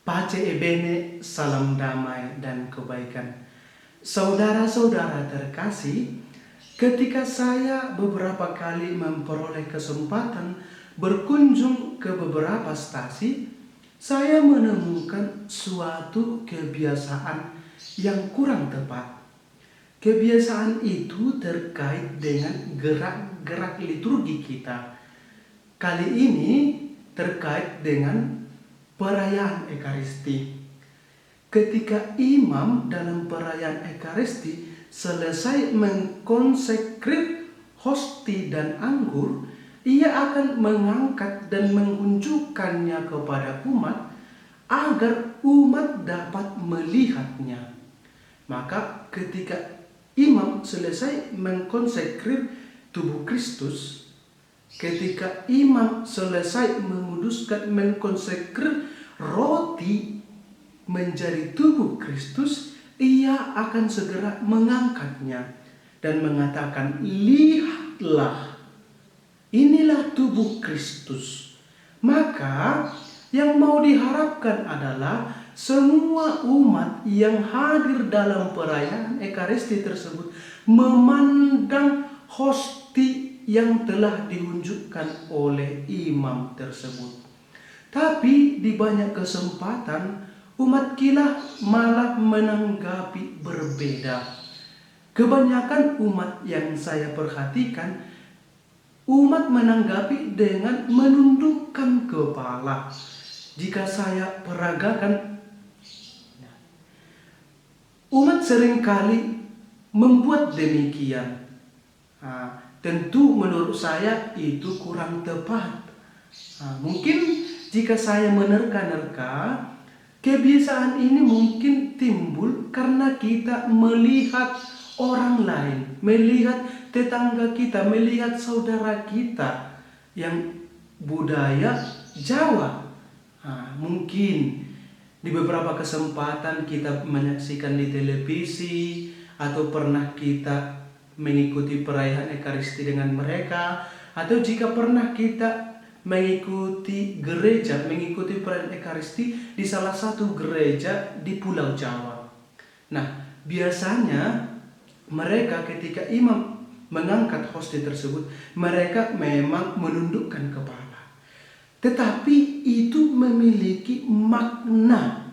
Pace e bene, salam damai dan kebaikan. Saudara-saudara terkasih, ketika saya beberapa kali memperoleh kesempatan berkunjung ke beberapa stasi, saya menemukan suatu kebiasaan yang kurang tepat. Kebiasaan itu terkait dengan gerak-gerak liturgi kita. Kali ini terkait dengan perayaan Ekaristi. Ketika imam dalam perayaan Ekaristi selesai mengkonsekrir hosti dan anggur, ia akan mengangkat dan mengunjukkannya kepada umat agar umat dapat melihatnya. Maka ketika imam selesai mengkonsekrir tubuh Kristus, ketika imam selesai mengkonsekrir roti menjadi tubuh Kristus, ia akan segera mengangkatnya dan mengatakan, "Lihatlah, inilah tubuh Kristus." Maka yang mau diharapkan adalah semua umat yang hadir dalam perayaan Ekaristi tersebut memandang hosti yang telah diunjukkan oleh imam tersebut. Tapi di banyak kesempatan umat kita malah menanggapi berbeda. Kebanyakan umat yang saya perhatikan, umat menanggapi dengan menundukkan kepala. Jika saya peragakan, umat seringkali membuat demikian. Tentu menurut saya itu kurang tepat. Mungkin jika saya menerka-nerka, kebiasaan ini mungkin timbul karena kita melihat orang lain, melihat tetangga kita, melihat saudara kita yang budaya Jawa. Mungkin di beberapa kesempatan kita menyaksikan di televisi atau pernah kita mengikuti perayaan Ekaristi dengan mereka, atau jika pernah kita mengikuti perayaan Ekaristi di salah satu gereja di Pulau Jawa. Nah, biasanya mereka ketika imam mengangkat hosti tersebut, mereka memang menundukkan kepala. Tetapi itu memiliki makna.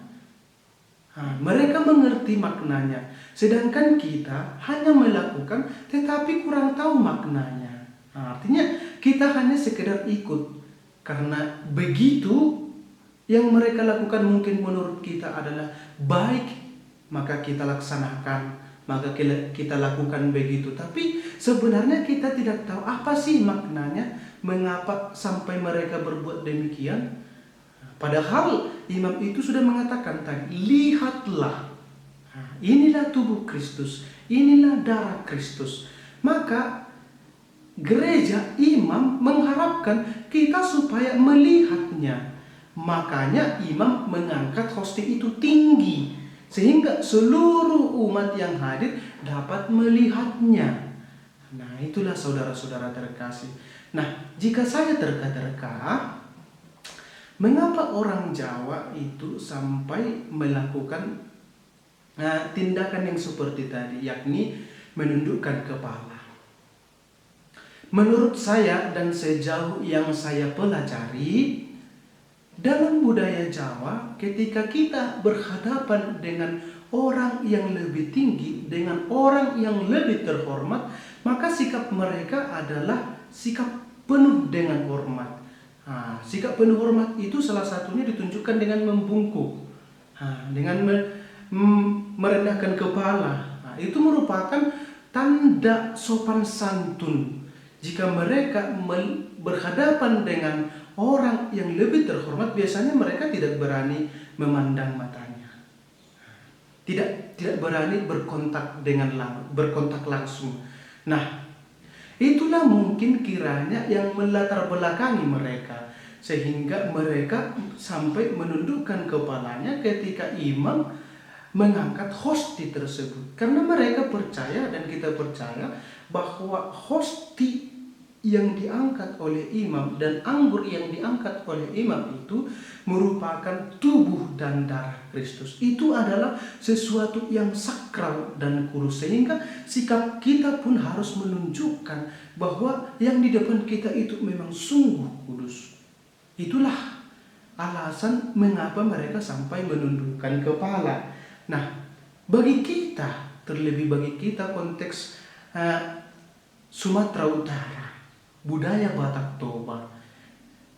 Mereka mengerti maknanya, sedangkan kita hanya melakukan tetapi kurang tahu maknanya. Artinya kita hanya sekedar ikut karena begitu yang mereka lakukan mungkin menurut kita adalah baik, maka kita laksanakan, maka kita lakukan begitu. Tapi sebenarnya kita tidak tahu apa sih maknanya, mengapa sampai mereka berbuat demikian. Padahal imam itu sudah mengatakan tadi, "Lihatlah, inilah tubuh Kristus, inilah darah Kristus." Maka gereja, imam mengharapkan kita supaya melihatnya. Makanya imam mengangkat hosti itu tinggi, sehingga seluruh umat yang hadir dapat melihatnya. Nah, itulah saudara-saudara terkasih. Nah, jika saya terka-terka, mengapa orang Jawa itu sampai melakukan tindakan yang seperti tadi, yakni menundukkan kepala? Menurut saya dan sejauh yang saya pelajari, dalam budaya Jawa, ketika kita berhadapan dengan orang yang lebih tinggi, dengan orang yang lebih terhormat, maka sikap mereka adalah sikap penuh dengan hormat. Sikap penuh hormat itu salah satunya ditunjukkan dengan membungkuk, dengan merendahkan kepala. Itu merupakan tanda sopan santun. Jika mereka berhadapan dengan orang yang lebih terhormat, biasanya mereka tidak berani memandang matanya, tidak berani berkontak langsung. Nah, itulah mungkin kiranya yang melatar belakangi mereka, sehingga mereka sampai menundukkan kepalanya ketika imam mengangkat hosti tersebut. Karena mereka percaya dan kita percaya bahwa hosti yang diangkat oleh imam dan anggur yang diangkat oleh imam itu merupakan tubuh dan darah Kristus itu adalah sesuatu yang sakral dan kudus, sehingga sikap kita pun harus menunjukkan bahwa yang di depan kita itu memang sungguh kudus. Itulah alasan mengapa mereka sampai menundukkan kepala. Nah, bagi kita, terlebih bagi kita konteks Sumatera Utara, budaya Batak Toba,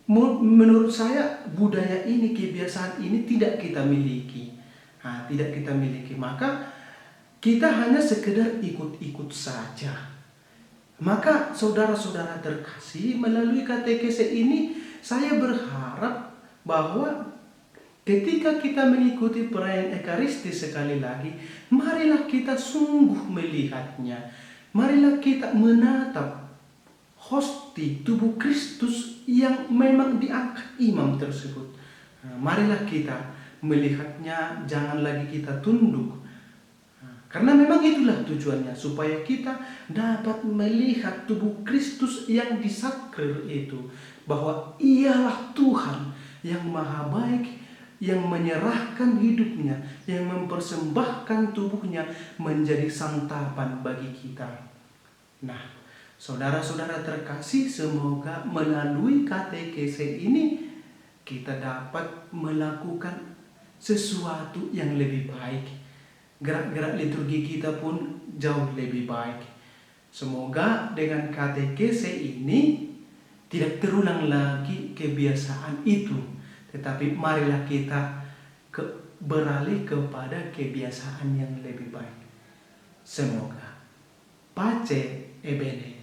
menurut saya budaya ini, kebiasaan ini tidak kita miliki. Tidak kita miliki, maka kita hanya sekedar ikut-ikut saja. Maka saudara-saudara terkasih, melalui katekese ini saya berharap bahwa ketika kita mengikuti perayaan Ekaristi sekali lagi, marilah kita sungguh melihatnya. Marilah kita menatap hosti tubuh Kristus yang memang diangkat imam tersebut. Marilah kita melihatnya, jangan lagi kita tunduk. Karena memang itulah tujuannya, supaya kita dapat melihat tubuh Kristus yang disakral itu, bahwa ialah Tuhan yang maha baik, yang menyerahkan hidupnya, yang mempersembahkan tubuhnya menjadi santapan bagi kita. Nah, saudara-saudara terkasih, semoga melalui katekese ini kita dapat melakukan sesuatu yang lebih baik. Gerak-gerak liturgi kita pun jauh lebih baik. Semoga dengan katekese ini tidak terulang lagi kebiasaan itu, tetapi marilah kita beralih kepada kebiasaan yang lebih baik. Semoga. Pace e bene.